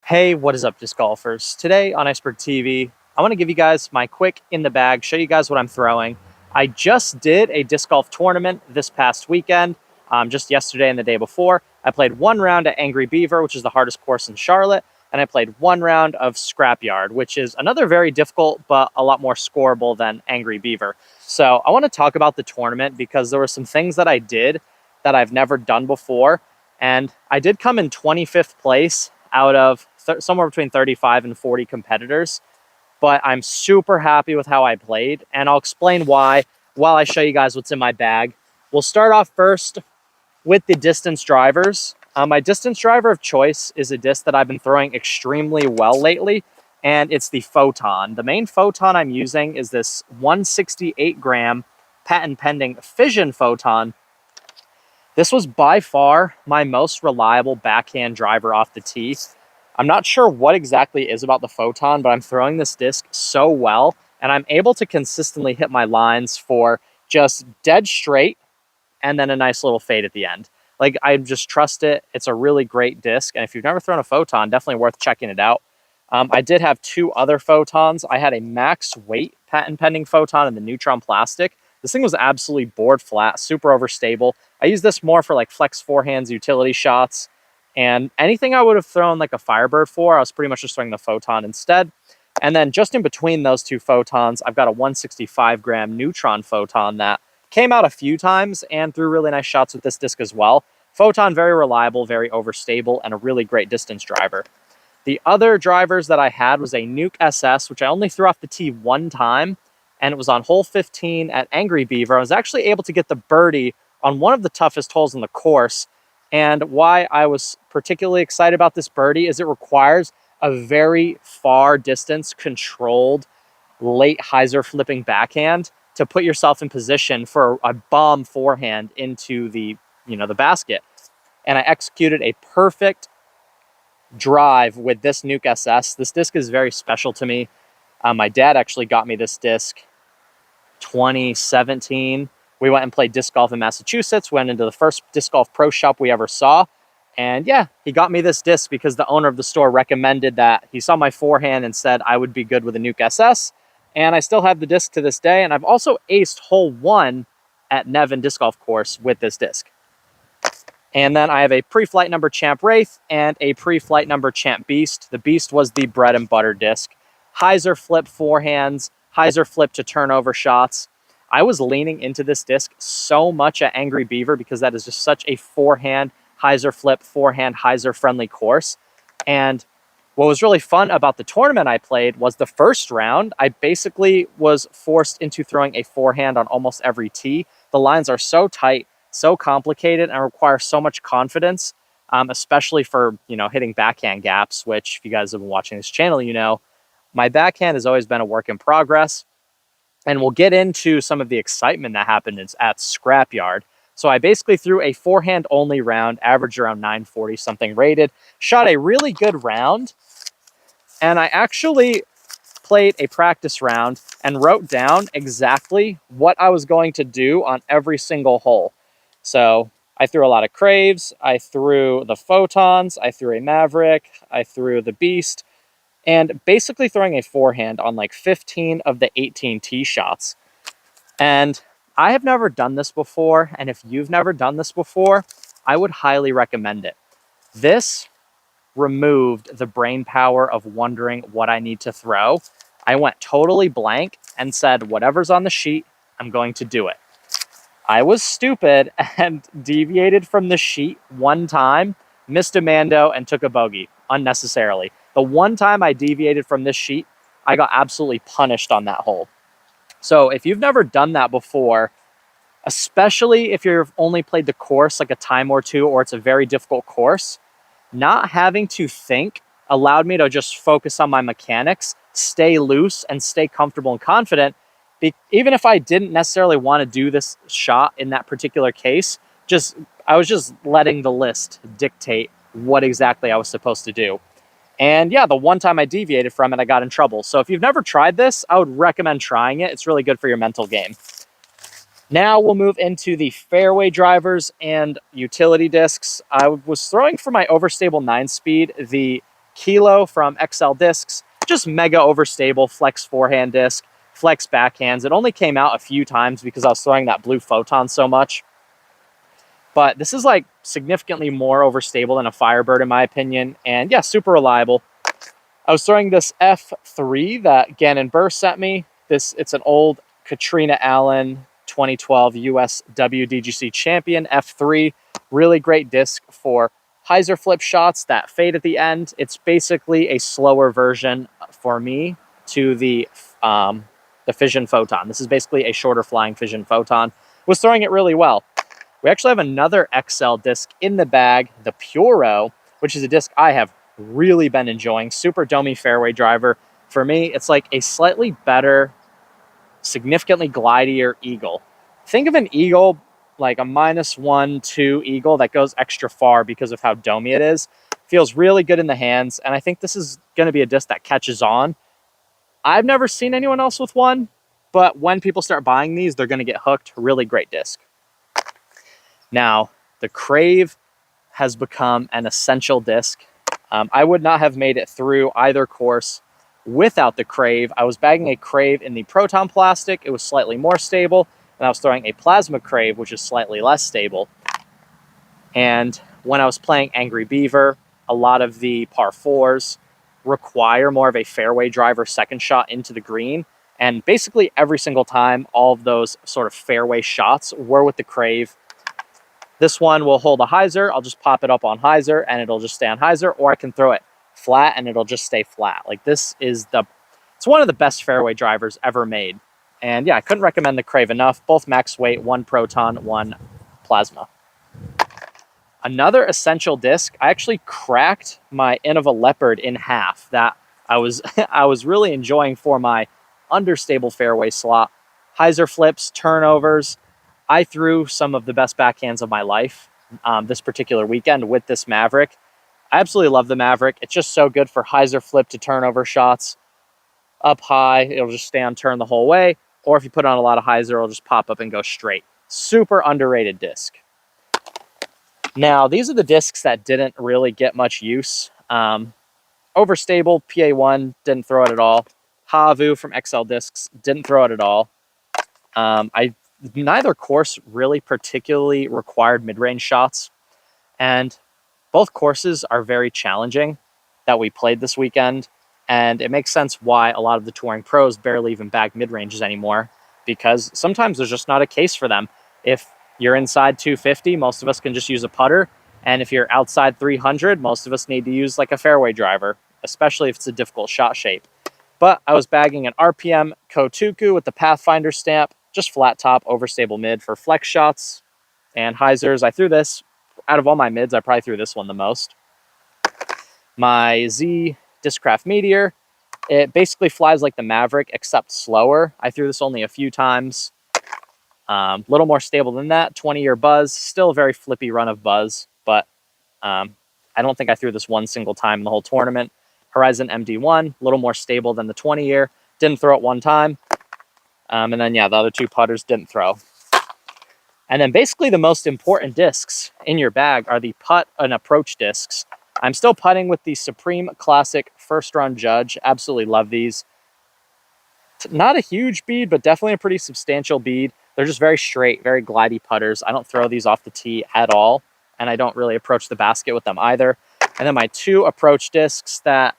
Hey, what is up, disc golfers? Today on Iceberg TV, I want to give you guys my quick in the bag, show you guys what I'm throwing. I just did a disc golf tournament this past weekend, just yesterday and the day before. I played one round at Angry Beaver, which is the hardest course in Charlotte, and I played one round of Scrapyard, which is another very difficult but a lot more scoreable than Angry Beaver. So I want to talk about the tournament because there were some things that I did that I've never done before, and I did come in 25th place out of somewhere between 35 and 40 competitors, but I'm super happy with how I played, and I'll explain why while I show you guys what's in my bag. We'll start off first with the distance drivers. My distance driver of choice is a disc that I've been throwing extremely well lately, and it's the Photon. The main Photon I'm using is this 168 gram patent pending fission Photon. This was by far my most reliable backhand driver off the tee. I'm not sure what exactly is about the Photon, but I'm throwing this disc so well, and I'm able to consistently hit my lines for just dead straight and then a nice little fade at the end. Like, I just trust it. It's a really great disc, and if you've never thrown a Photon, definitely worth checking it out. I did have two other Photons. I had a max weight patent pending Photon in the Neutron plastic. This thing was absolutely board flat, super overstable. I use this more for like flex forehands, utility shots, and anything I would have thrown like a Firebird for, I was pretty much just throwing the Photon instead. And then just in between those two Photons, I've got a 165 gram Neutron Photon that came out a few times and threw really nice shots with this disc as well. Photon, very reliable, very overstable, and a really great distance driver. The other drivers that I had was a Nuke SS, which I only threw off the tee one time, and it was on hole 15 at Angry Beaver. I was actually able to get the birdie on one of the toughest holes in the course. And why I was particularly excited about this birdie is it requires a very far distance controlled late hyzer flipping backhand to put yourself in position for a bomb forehand into the basket. And I executed a perfect drive with this Nuke SS. This disc is very special to me. My dad actually got me this disc 2017. We went and played disc golf in Massachusetts, went into the first disc golf pro shop we ever saw. And yeah, he got me this disc because the owner of the store recommended that. He saw my forehand and said I would be good with a Nuke SS. And I still have the disc to this day. And I've also aced hole 1 at Nevin Disc Golf Course with this disc. And then I have a pre-flight number Champ Wraith and a pre-flight number Champ Beast. The Beast was the bread and butter disc. Hyzer flip forehands, hyzer flip to turnover shots. I was leaning into this disc so much at Angry Beaver because that is just such a forehand, hyzer flip, forehand, hyzer friendly course. And what was really fun about the tournament I played was the first round, I basically was forced into throwing a forehand on almost every tee. The lines are so tight, so complicated, and require so much confidence, especially for, hitting backhand gaps, which if you guys have been watching this channel, my backhand has always been a work in progress. And we'll get into some of the excitement that happened at Scrapyard. So I basically threw a forehand only round, averaged around 940 something rated, shot a really good round, and I actually played a practice round and wrote down exactly what I was going to do on every single hole. So I threw a lot of Craves, I threw the Photons, I threw a Maverick, I threw the Beast, and basically throwing a forehand on like 15 of the 18 tee shots. And I have never done this before, and if you've never done this before, I would highly recommend it. This removed the brain power of wondering what I need to throw. I went totally blank and said, whatever's on the sheet, I'm going to do it. I was stupid and deviated from the sheet one time, missed a mando, and took a bogey unnecessarily. The one time I deviated from this sheet, I got absolutely punished on that hole. So if you've never done that before, especially if you've only played the course like a time or two, or it's a very difficult course, not having to think allowed me to just focus on my mechanics, stay loose, and stay comfortable and confident. Even if I didn't necessarily want to do this shot in that particular case, I was just letting the list dictate what exactly I was supposed to do. And yeah, the one time I deviated from it, I got in trouble. So if you've never tried this, I would recommend trying it. It's really good for your mental game. Now we'll move into the fairway drivers and utility discs. I was throwing for my overstable 9-speed the Kilo from XL Discs, just mega overstable flex forehand disc, flex backhands. It only came out a few times because I was throwing that blue photon so much. But this is like significantly more overstable than a Firebird in my opinion. And yeah, super reliable. I was throwing this F3 that Gannon Burr sent me. It's an old Katrina Allen 2012 US WDGC champion F3. Really great disc for hyzer flip shots that fade at the end. It's basically a slower version for me to the fission photon. This is basically a shorter flying fission photon. Was throwing it really well. We actually have another XL disc in the bag, the Puro, which is a disc I have really been enjoying. Super domey fairway driver. For me, it's like a slightly better, significantly glidier eagle. Think of an eagle like a -1, 2 eagle that goes extra far because of how domey it is. Feels really good in the hands, and I think this is going to be a disc that catches on. I've never seen anyone else with one, but when people start buying these, they're going to get hooked. Really great disc. Now, the Crave has become an essential disc. I would not have made it through either course without the Crave. I was bagging a Crave in the Proton plastic. It was slightly more stable. And I was throwing a Plasma Crave, which is slightly less stable. And when I was playing Angry Beaver, a lot of the par 4s require more of a fairway driver second shot into the green. And basically every single time, all of those sort of fairway shots were with the Crave. This one will hold a hyzer. I'll just pop it up on hyzer and it'll just stay on hyzer, or I can throw it flat and it'll just stay flat. Like this is it's one of the best fairway drivers ever made. And yeah, I couldn't recommend the Crave enough. Both max weight, 1 Proton, 1 Plasma. Another essential disc, I actually cracked my Innova Leopard in half that I was I was really enjoying for my understable fairway slot. Hyzer flips, turnovers. I threw some of the best backhands of my life this particular weekend with this Maverick. I absolutely love the Maverick. It's just so good for hyzer flip to turnover shots. Up high, it'll just stay on turn the whole way. Or if you put on a lot of hyzer, it'll just pop up and go straight. Super underrated disc. Now, these are the discs that didn't really get much use. Overstable, PA1, didn't throw it at all. Havu from XL Discs, didn't throw it at all. Neither course really particularly required mid-range shots. And both courses are very challenging that we played this weekend. And it makes sense why a lot of the touring pros barely even bag mid-ranges anymore, because sometimes there's just not a case for them. If you're inside 250, most of us can just use a putter. And if you're outside 300, most of us need to use like a fairway driver, especially if it's a difficult shot shape. But I was bagging an RPM Kotuku with the Pathfinder stamp, just flat top, overstable mid for flex shots and hyzers. I threw this, out of all my mids, I probably threw this one the most. My Z Discraft Meteor, it basically flies like the Maverick, except slower. I threw this only a few times. Little more stable than that. 20-year buzz, still a very flippy run of buzz, but I don't think I threw this one single time in the whole tournament. Horizon MD1, a little more stable than the 20-year. Didn't throw it one time. And then, yeah, the other two putters didn't throw. And then basically the most important discs in your bag are the putt and approach discs. I'm still putting with the Supreme Classic First Run Judge. Absolutely love these. Not a huge bead, but definitely a pretty substantial bead. They're just very straight, very glidey putters. I don't throw these off the tee at all, and I don't really approach the basket with them either. And then my two approach discs that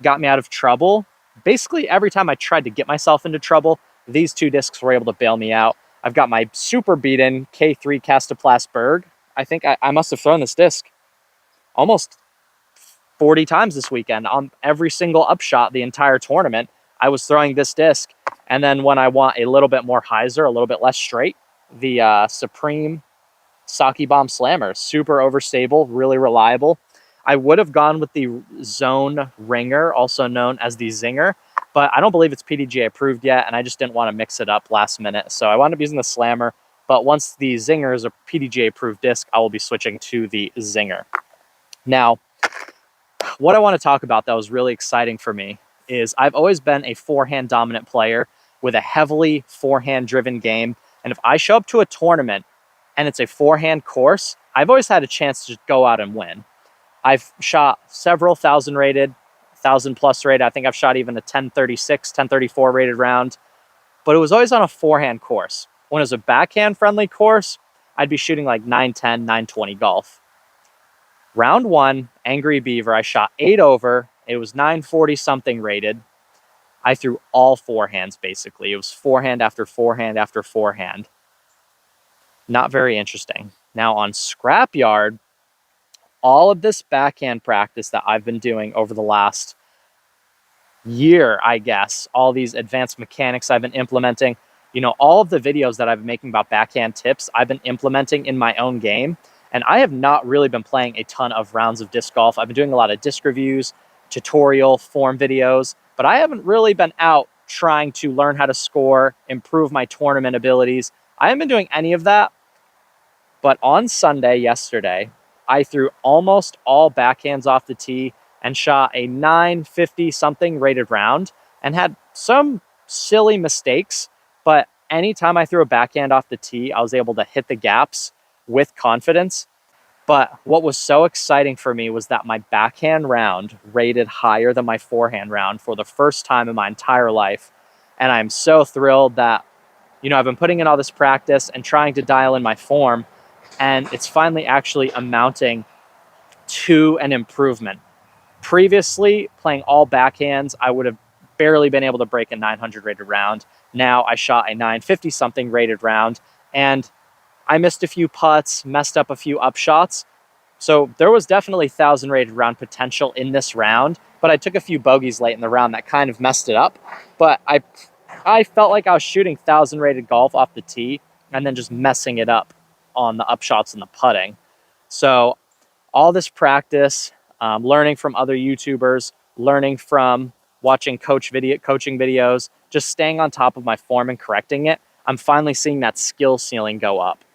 got me out of trouble. Basically, every time I tried to get myself into trouble, these two discs were able to bail me out. I've got my super beaten K3 Castoplast Berg. I think I must have thrown this disc almost 40 times this weekend on every single upshot the entire tournament. I was throwing this disc. And then when I want a little bit more hyzer, a little bit less straight, the Supreme Saki Bomb Slammer. Super overstable, really reliable. I would have gone with the Zone Ringer, also known as the Zinger, but I don't believe it's PDGA approved yet, and I just didn't want to mix it up last minute. So I wound up using the Slammer, but once the Zinger is a PDGA approved disc, I will be switching to the Zinger. Now, what I want to talk about that was really exciting for me is I've always been a forehand dominant player with a heavily forehand driven game. And if I show up to a tournament and it's a forehand course, I've always had a chance to just go out and win. I've shot several 1,000 rated 1000 plus rated. I think I've shot even a 1036, 1034 rated round, but it was always on a forehand course. When it was a backhand friendly course, I'd be shooting like 910, 920 golf. Round one, Angry Beaver, I shot 8 over. It was 940 something rated. I threw all forehands basically. It was forehand after forehand after forehand. Not very interesting. Now on Scrapyard, all of this backhand practice that I've been doing over the last year, I guess, all these advanced mechanics I've been implementing, you know, all of the videos that I've been making about backhand tips, I've been implementing in my own game. And I have not really been playing a ton of rounds of disc golf. I've been doing a lot of disc reviews, tutorial, form videos, but I haven't really been out trying to learn how to score, improve my tournament abilities. I haven't been doing any of that. But on Sunday, yesterday, I threw almost all backhands off the tee and shot a 950 something rated round and had some silly mistakes. But anytime I threw a backhand off the tee, I was able to hit the gaps with confidence. But what was so exciting for me was that my backhand round rated higher than my forehand round for the first time in my entire life. And I'm so thrilled that, you know, I've been putting in all this practice and trying to dial in my form, and it's finally actually amounting to an improvement. Previously, playing all backhands, I would have barely been able to break a 900 rated round. Now I shot a 950 something rated round, and I missed a few putts, messed up a few upshots. So there was definitely 1000 rated round potential in this round, but I took a few bogeys late in the round that kind of messed it up. But I felt like I was shooting 1000 rated golf off the tee and then just messing it up on the upshots and the putting. So all this practice, learning from other YouTubers, learning from watching coaching videos, just staying on top of my form and correcting it, I'm finally seeing that skill ceiling go up.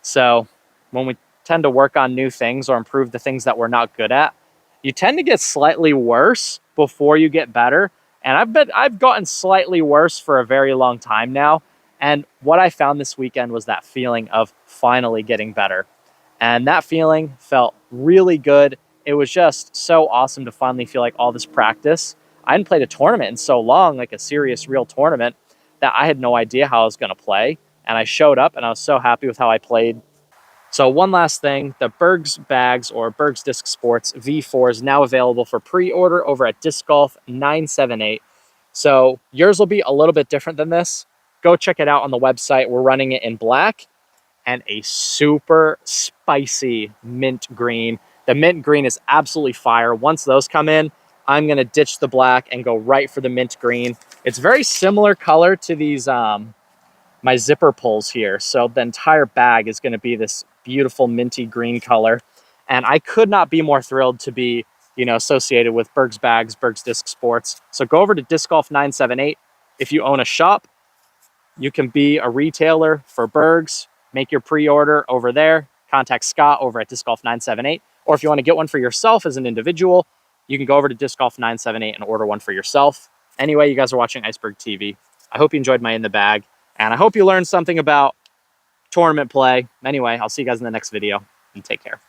So when we tend to work on new things or improve the things that we're not good at, you tend to get slightly worse before you get better. And I've gotten slightly worse for a very long time now. And what I found this weekend was that feeling of finally getting better. And that feeling felt really good. It was just so awesome to finally feel like all this practice. I hadn't played a tournament in so long, like a serious, real tournament, that I had no idea how I was going to play. And I showed up and I was so happy with how I played. So one last thing, the Berg's Bags or Berg's Disc Sports V4 is now available for pre-order over at Disc Golf 978. So yours will be a little bit different than this. Go check it out on the website. We're running it in black and a super spicy mint green. The mint green is absolutely fire. Once those come in, I'm going to ditch the black and go right for the mint green. It's very similar color to these my zipper pulls here. So the entire bag is going to be this beautiful minty green color. And I could not be more thrilled to be, you know, associated with Berg's Bags, Berg's Disc Sports. So go over to Disc Golf 978. If you own a shop, you can be a retailer for Berg's. Make your pre-order over there. Contact Scott over at Disc Golf 978. Or if you want to get one for yourself as an individual, you can go over to Disc Golf 978 and order one for yourself. Anyway, you guys are watching Iceberg TV. I hope you enjoyed my In the Bag. And I hope you learned something about tournament play. Anyway, I'll see you guys in the next video, and take care.